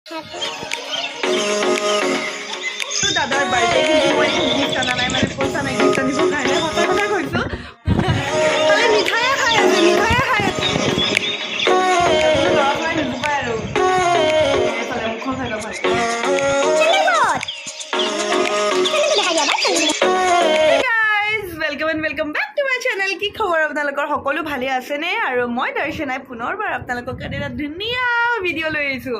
দাদাৰ বাৰ্থডে কিন্তু মই গিফ্ট আনা নাই মানে পইচা নাই গিফ্ট আনিবৰ কাৰণে সঁচা কথা কৈছোঁ খালি মিঠায়ে খাই আছে ল'ৰা ছোৱালী নুবুকাই আৰু এইফালে মুখখন খাই লওঁ welcome back to my channel की खबर आपनालोकर सकलो भाले आसेने आरो মই দৰ্শনাই পুনৰবাৰ আপোনালোকৰ কাৰণে এটা ধুনীয়া ভিডিঅ' লৈ আহিছো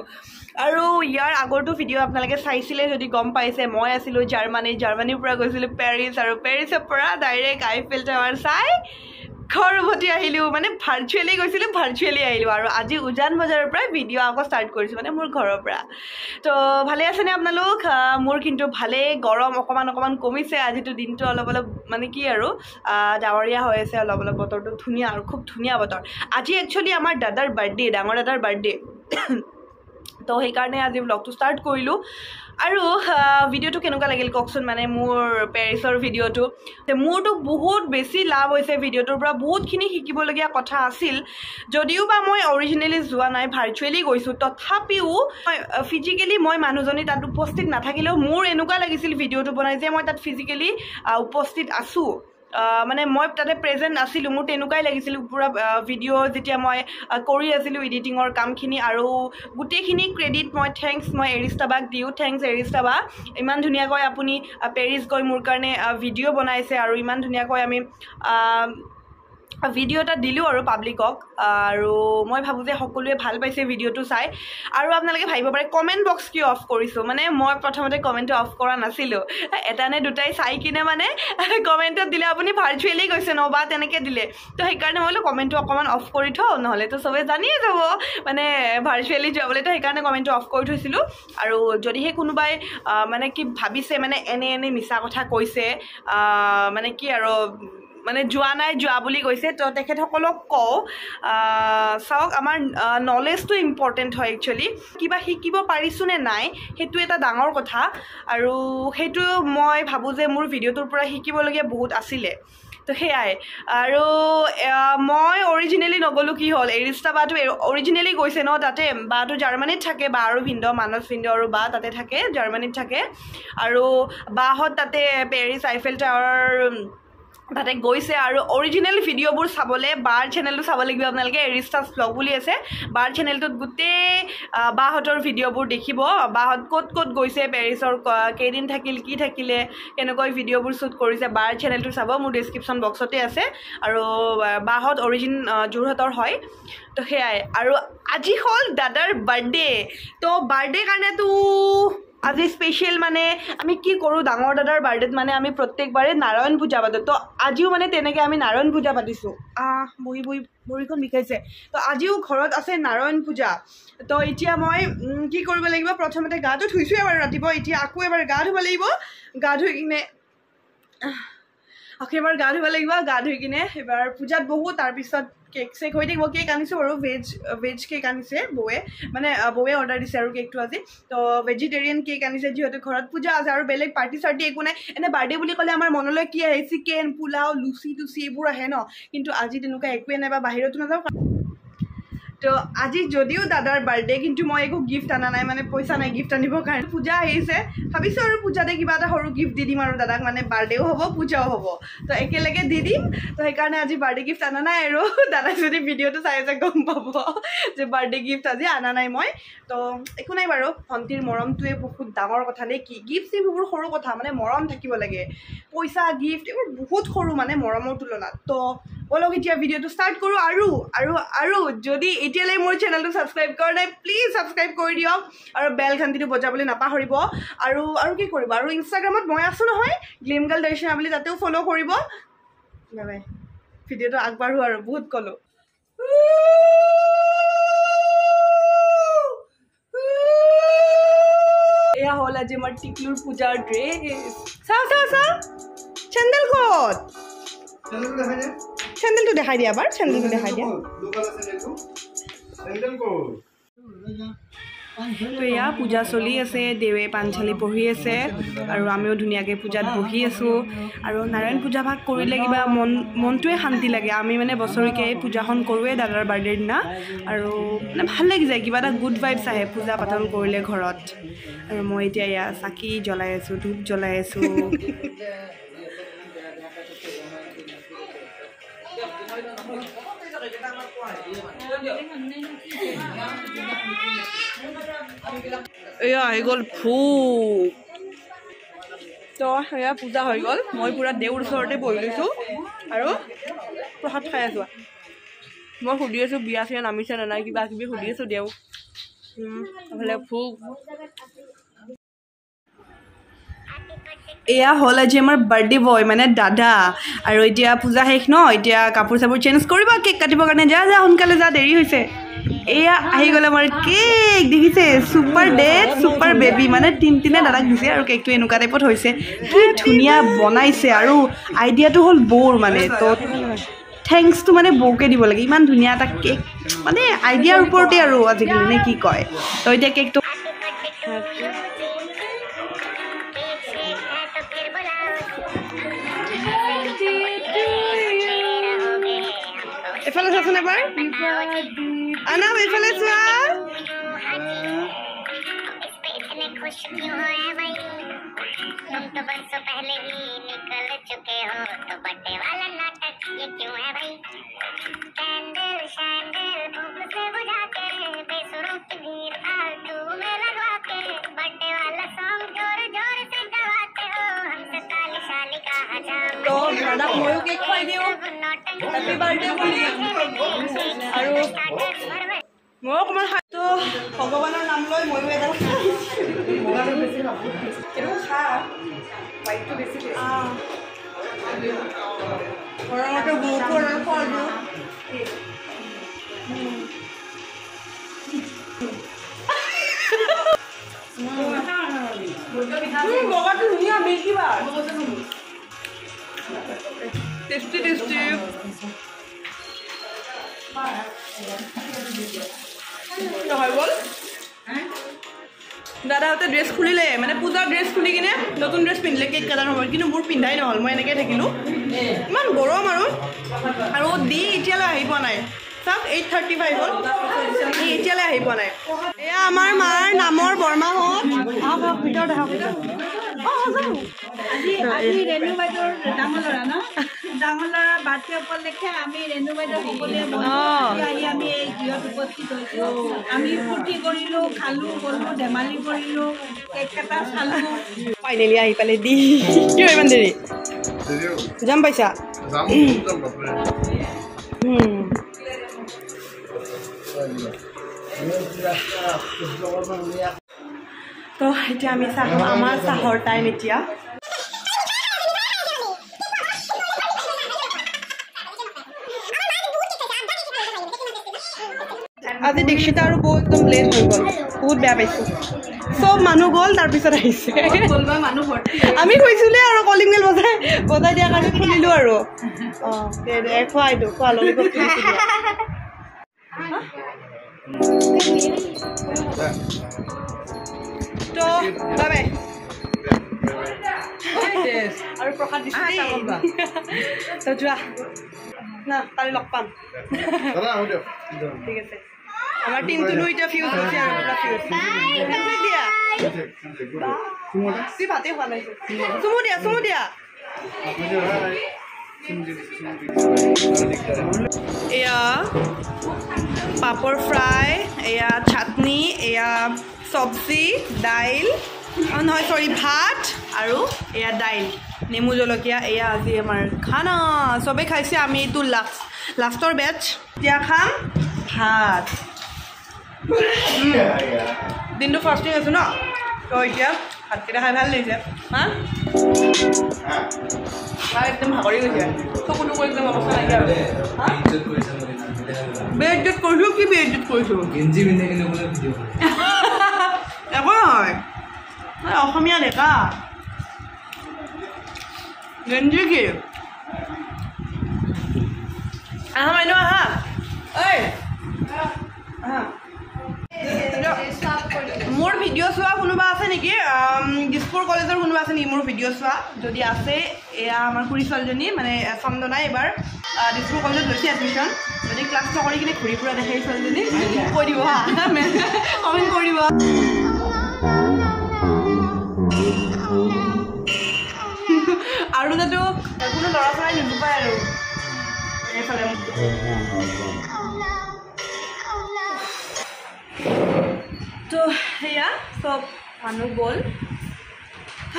আৰু ইয়াৰ আগৰটো ভিডিঅ' আপোনালোকে চাইছিলে যদি গম পাইছে মই আছিলো জাৰ্মানীৰ পৰা গৈছিলো পেৰিছ আৰু পেৰিছৰ পৰা ডাইৰেক্ট আইফেল টাৱাৰ চাই ঘৰ উভতি আহিলো মানে ভাৰ্চুৱেলি গৈছিলো ভাৰ্চুৱেলি আহিলো আৰু আজি উজান বজাৰৰ পৰা ভিডিঅ' আকৌ ষ্টাৰ্ট কৰিছো মানে মোৰ ঘৰৰ পৰা তো ভালে আছেনে আপোনালোক মোৰ কিন্তু ভালে গৰম অকমান কমিছে আজিটো দিনটো অলপ মানে কি আৰু ডাৱৰীয়া হৈ আছে অলপ বতৰটো ধুনীয়া আৰু খুব ধুনীয়া বতৰ আজি একচুৱেলি আমাৰ দাদাৰ বাৰ্থডে ডাঙৰ দাদাৰ বাৰ্থডে তো সেইকাৰণে আজি ব্লগটো ষ্টাৰ্ট কৰিলো আৰু ভিডিঅ'টো কেনেকুৱা লাগিল কওকচোন মানে মোৰ পেৰিছৰ ভিডিঅ'টো মোৰটো বহুত বেছি লাভ হৈছে ভিডিঅ'টোৰ পৰা বহুতখিনি শিকিবলগীয়া কথা আছিল যদিও বা মই অৰিজিনেলি যোৱা নাই ভাৰ্চুৱেলি গৈছোঁ তথাপিও ফিজিকেলি মই মানুহজনী তাত উপস্থিত নাথাকিলেও মোৰ এনেকুৱা লাগিছিল ভিডিঅ'টো বনাই যে মই তাত ফিজিকেলি উপস্থিত আছোঁ মানে মই তাতে প্ৰেজেন্ট আছিলোঁ মোৰ তেনেকুৱাই লাগিছিল পুৰা ভিডিঅ' যেতিয়া মই কৰি আছিলোঁ এডিটিঙৰ কামখিনি আৰু গোটেইখিনি ক্ৰেডিট মই থেংকছ মই এৰিষ্টাবাক দিওঁ থেংকছ এৰিষ্টাবা ইমান ধুনীয়াকৈ আপুনি পেৰিছ গৈ মোৰ কাৰণে ভিডিঅ' বনাইছে আৰু ইমান ধুনীয়াকৈ আমি ভিডিঅ' এটা দিলোঁ আৰু পাব্লিকক আৰু মই ভাবোঁ যে সকলোৱে ভাল পাইছে ভিডিঅ'টো চাই আৰু আপোনালোকে ভাবিব পাৰে কমেণ্ট বক্স কিয় অফ কৰিছোঁ মানে মই প্ৰথমতে কমেণ্টটো অফ কৰা নাছিলোঁ এটা নে দুটাই চাই কিনে মানে কমেণ্টত দিলে আপুনি ভাৰ্চুৱেলি গৈছে ন বা তেনেকৈ দিলে তো সেইকাৰণে মই বোলো কমেণ্টটো অকণমান অফ কৰি থওঁ নহ'লেতো চবেই জানিয়ে যাব মানে ভাৰ্চুৱেলি যাবলৈ তো সেইকাৰণে কমেণ্টটো অফ কৰি থৈছিলোঁ আৰু যদিহে কোনোবাই মানে কি ভাবিছে মানে এনে মিছা কথা কৈছে মানে কি আৰু মানে যোৱা বুলি কৈছে তো তেখেতসকলক কওঁ চাওক আমাৰ নলেজটো ইম্পৰ্টেণ্ট হয় একচুৱেলি কিবা শিকিব পাৰিছোঁ নে নাই সেইটো এটা ডাঙৰ কথা আৰু সেইটো মই ভাবোঁ যে মোৰ ভিডিঅ'টোৰ পৰা শিকিবলগীয়া বহুত আছিলে তো সেয়াই আৰু মই অৰিজিনেলি নগ'লোঁ কি হ'ল এৰিষ্টা বাটো অৰিজিনেলি গৈছে ন তাতে বাটো জাৰ্মানীত থাকে বা আৰু মানস ভিন্দ আৰু বা তাতে থাকে জাৰ্মানীত থাকে আৰু বাহঁত তাতে পেৰিছ আইফেল টাৱাৰ তাতে গৈছে আৰু অৰিজিনেল ভিডিঅ'বোৰ চাবলৈ বাৰ চেনেলটো চাব লাগিব আপোনালোকে এৰিষ্টাছ ব্লগ বুলি আছে বাৰ চেনেলটোত গোটেই বাহঁতৰ ভিডিঅ'বোৰ দেখিব বাহঁত ক'ত গৈছে পেৰিছৰ কেইদিন থাকিল কি থাকিলে কেনেকৈ ভিডিঅ'বোৰ শ্বুট কৰিছে বাৰ চেনেলটো চাব মোৰ ডেছক্ৰিপশ্যন বক্সতে আছে আৰু বাহঁত অৰিজিন যোৰহাটৰ হয় তো সেয়াই আৰু আজি হ'ল দাদাৰ বাৰ্থডে তো বাৰ্থডে কাৰণেতো আজি স্পেচিয়েল মানে আমি কি কৰোঁ ডাঙৰ দাদাৰ বাৰ্থডেত মানে আমি প্ৰত্যেকবাৰে নাৰায়ণ পূজা পাতোঁ তো আজিও মানে তেনেকৈ আমি নাৰায়ণ পূজা পাতিছোঁ বহি ভৰিখন বিষাইছে তো আজিও ঘৰত আছে নাৰায়ণ পূজা তো এতিয়া মই কি কৰিব লাগিব প্ৰথমতে গাটো ধুইছোঁ এবাৰ ৰাতিপুৱা এতিয়া আকৌ এবাৰ গা ধুব লাগিব গা ধুই কিনে আকৌ এবাৰ গা ধুব লাগিব গা ধুই কিনে এবাৰ পূজাত বহোঁ তাৰপিছত কেক চেক হৈ থাকিব কেক আনিছোঁ বাৰু ভেজ কেক আনিছে বৌৱে অৰ্ডাৰ দিছে আৰু কেকটো আজি তো ভেজিটেৰিয়ান কেক আনিছে যিহেতু ঘৰত পূজা আছে আৰু বেলেগ পাৰ্টি চাৰ্টি একো নাই এনে বাৰ্থডে বুলি ক'লে আমাৰ মনলৈ কি আহে চিকেন পোলাও লুচি টুচি এইবোৰ আহে ন কিন্তু আজি তেনেকুৱা একোৱে নাই বা বাহিৰতো নাযাওঁ তো আজি যদিও দাদাৰ বাৰ্থডে কিন্তু মই একো গিফ্ট আনা নাই মানে পইচা নাই গিফ্ট আনিবৰ কাৰণে পূজা আহিছে ভাবিছোঁ আৰু পূজাতে কিবা এটা সৰু গিফ্ট দি দিম আৰু দাদাক মানে বাৰ্থডেও হ'ব পূজাও হ'ব তো একেলগে দি দিম তো সেইকাৰণে আজি বাৰ্থডে গিফ্ট আনা নাই আৰু দাদাই যদি ভিডিঅ'টো চাই আছে গম পাব যে বাৰ্থডে গিফ্ট আজি আনা নাই মই তো একো নাই বাৰু ভণ্টিৰ মৰমটোৱে বহুত ডাঙৰ কথা দেই কি গিফ্ট এইবোৰ সৰু কথা মানে মৰম থাকিব লাগে পইচা গিফ্ট এইবোৰ বহুত সৰু মানে মৰমৰ তুলনাত তো বলক এতিয়া ভিডিঅ'টো ষ্টাৰ্ট কৰোঁ আৰু যদি এতিয়ালৈ মোৰ চেনেলটো ছাবস্ক্ৰাইব কৰা নাই প্লিজ ছাবস্ক্ৰাইব কৰি দিয়ক আৰু বেল ঘণ্টিটো বজাবলৈ নাপাহৰিব আৰু কি কৰিব আৰু ইনষ্টাগ্ৰামত মই আছোঁ নহয় গ্লিমগাৰ্ল দৰ্শনা বুলি তাতেও ফ'ল' কৰিব বাই ভিডিঅ'টো আগবাঢ়োঁ আৰু বহুত ক'লোঁ এয়া হ'ল আজি আমাৰ টিকলুৰ পূজাৰ ড্ৰেছ চাওঁ চেণ্ডেল ক'ত চেণ্ডেলটো দেখাই দিয়া এবাৰ চেণ্ডেলটো দেখাই দিয়া তো এয়া পূজা চলি আছে, দেৱে পাঞ্চালী পঢ়ি আছে আৰু আমিও ধুনীয়াকৈ পূজাত বহি আছোঁ। আৰু নাৰায়ণ পূজা ভাগ কৰিলে কিবা মনটোৱে শান্তি লাগে। আমি মানে বছৰিকে এই পূজাখন কৰোঁৱে দাদাৰ বাৰ্থডেৰ দিনা, আৰু মানে ভাল লাগি যায়, কিবা এটা গুড ভাইবছ আহে পূজা পাতল কৰিলে ঘৰত। আৰু মই এতিয়া এয়া চাকি জ্বলাই আছোঁ, ধূপ জ্বলাই আছোঁ। এয়া হৈ গ'ল ভোগ। তো সেয়া পূজা হৈ গ'ল। মই পূৰা দেউৰ ওচৰতে বহি লৈছোঁ আৰু প্ৰসাদ খাই আছোঁ। মই সুধি আছোঁ বিয়া চিয়া নামিছে নে নাই, কিবা কিবি সুধি আছোঁ দেউ। নহ'লে ভোগ এয়া হ'ল আজি আমাৰ বাৰ্থডে বয় মানে দাদা। আৰু এতিয়া পূজা শেষ ন, এতিয়া কাপোৰ চাপোৰ চেঞ্জ কৰিব, কেক কাটিবৰ কাৰণে যা সোনকালে যা, দেৰি হৈছে। এয়া আহি গ'ল আমাৰ কেক, দেখিছে চুপাৰ ডেড চুপাৰ বেবী, মানে তিনিদিনে দাদাক দিছে আৰু কেকটো এনেকুৱা টাইপত হৈছে। কি ধুনীয়া বনাইছে, আৰু আইডিয়াটো হ'ল বৌৰ মানে। তো থেংকছটো মানে বৌকে দিব লাগে, ইমান ধুনীয়া এটা কেক, মানে আইডিয়াৰ ওপৰতে আৰু আজিকালি নে কি কয়। তো এতিয়া কেকটো এফালে চাচোন এবাৰ, আনা এইফালে চোৱা। দাদাক ময়ো কেক খুৱাই দিওঁ, হেপী বাৰ্থডে বুলি। আৰু ময়ো অকণমান খাইতো ভগৱানৰ নাম লৈ ময়ো এডাল ঘৰতে গুৰুত্ব ফল দিওঁ। বগাটো ধুনীয়া বেকিবা, টেষ্টি টেষ্টি। হৈ গ'ল দাদাহঁতে ড্ৰেছ খুলিলে, মানে পূজাৰ ড্ৰেছ খুলি কিনে নতুন ড্ৰেছ পিন্ধিলে কেক কাটাৰ সময়ত, কিন্তু মোৰ পিন্ধাই নহ'ল, মই এনেকৈ থাকিলোঁ। ইমান গৰম আৰু দি এতিয়ালৈ আহি পোৱা নাই। চাওক 8:35 হ'ল, এতিয়ালৈ আহি পোৱা নাই। এয়া আমাৰ মাৰ নামৰ বৰমাহঁত, আহক ভিতৰত আহক। আজি ৰেণু বাইদেউৰ ডাঙৰ ল'ৰা ন, ডাঙৰ ল'ৰা বাৰ্থডে উপলক্ষে আমি ৰেণু বাইদেউ সকলোৱে আহি আমি এই গৃহত উপস্থিত হৈছোঁ। আমি ফূৰ্তি কৰিলোঁ, খালোঁ গ'লোঁ, ধেমালি কৰিলোঁ, কেক কটা চালোঁ। ফাইনেলি আহি পালে দি। কিয় ইমান দেৰি যাম পাইছা? তো এতিয়া আমি চাহ, আমাৰ চাহৰ টাইম এতিয়া। আজি দীক্ষিতা আৰু বৌ একদম লেট হৈ গ'ল, বহুত বেয়া পাইছোঁ। চব মানুহ গ'ল, তাৰপিছত আহিছে। আমি শুইছিলে আৰু কলিং বেল বজাই দিয়াৰ কাৰণে খুলিলোঁ আৰু। অঁ দে খোৱা, এইটো খোৱা ললিপপটো দিছোঁ দিয়া। তো বাই বাই। আৰু প্ৰসাদ দিছোঁ তো যোৱা না, কালি লগ পাম। ঠিক আছে, আমাৰ টিমটো দুইটা ফিউজ হৈছে আৰু দুটা ফিউজ দিয়া। তুই ভাতেই খোৱা নাই, চুমু দিয়া। এয়া পাপৰ ফ্ৰাই, এয়া চাটনি, এয়া চব্জি, দাইল, নহয় চৰি ভাত, আৰু এয়া দাইল, নেমু জলকীয়া। এয়া আজি আমাৰ খানা, চবেই খাইছে, আমি এইটো লাষ্টৰ বেটছ। এতিয়া খাম ভাত। দিনটো ফাৰ্ষ্টিং আছোঁ ন, তো এতিয়া ভাতকেইটা খাই ভাল লাগিছে। হা একদম ভাগৰি গৈছে, চকুটো একদম অৱস্থা নাইকিয়া হৈছে। বেইজ্জত কৰিছোঁ, কি বেইজ্জত কৰিছোঁ? একো নহয়, অসমীয়া ডেকা গেঞ্জি কি? আহা বাইদেউ আহা, ঐ আহা। মোৰ ভিডিঅ' চোৱা কোনোবা আছে নেকি দিছপুৰ কলেজৰ কোনোবা আছে নেকি মোৰ ভিডিঅ' চোৱা যদি আছে এয়া আমাৰ খুৰী ছোৱালীজনী মানে চন্দনাই এবাৰ দিছপুৰ কলেজত লৈছে এডমিশ্যন যদি ক্লাছ নকৰি কিনে ঘূৰি ফুৰা দেখে এই ছোৱালীজনী কৈ দিব হা কমেণ্ট কৰি দিব আৰু তাতো কোনো ল'ৰা ছোৱালী নুজুপায় আৰু এইফালে তো সেয়া চব মানুহ গ'ল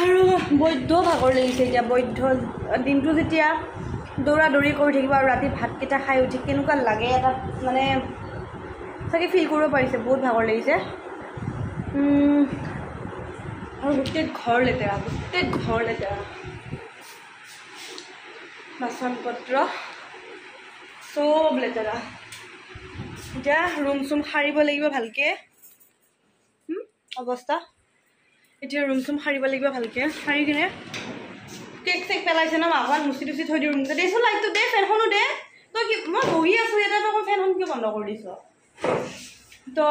আৰু বৈধ্য ভাগৰ লাগিছে এতিয়া বৈধ্য দিনটো যেতিয়া দৌৰা দৌৰি কৰি থাকিব আৰু ৰাতি ভাতকেইটা খাই উঠি কেনেকুৱা লাগে এটা মানে চাগে ফিল কৰিব পাৰিছে বহুত ভাগৰ লাগিছে আৰু গোটেই ঘৰ লেতেৰা বাচন পত্ৰ চব লেতেৰা এতিয়া ৰুম চুম সাৰিব লাগিব ভালকৈ অৱস্থা এতিয়া ৰুম চুম সাৰিব লাগিব ভালকৈ সাৰি কিনে কেক চেক পেলাইছে ন অকণমান মুচি টুচি থৈ দিওঁ ৰুমটো দেচোন লাইটটো দে ফেনখনো দে তই কি মই বহি আছোঁ এটা তই ফেনখন কিয় বন্ধ কৰি দিছ তো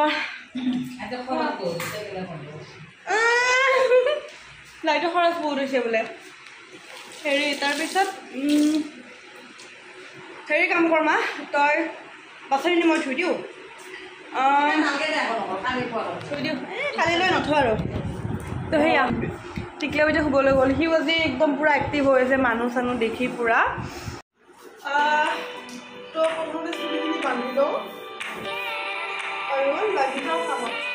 লাইটৰ খৰচ বহুত হৈছে বোলে হেৰি তাৰপিছত হেৰি কাম কৰ মা তই বাছনি মই থৈ দিওঁ থৈ দিওঁ কালিলৈ নথওঁ আৰু তো সেয়া টিকলা বাইদেউ শুবলৈ গ'ল সি আজি একদম পূৰা এক্টিভ হৈ আছে মানুহ চানুহ দেখি পূৰা তো প্ৰথমতে চুলিখিনি বান্ধি লওঁ আৰু লাগি যাওঁ কামত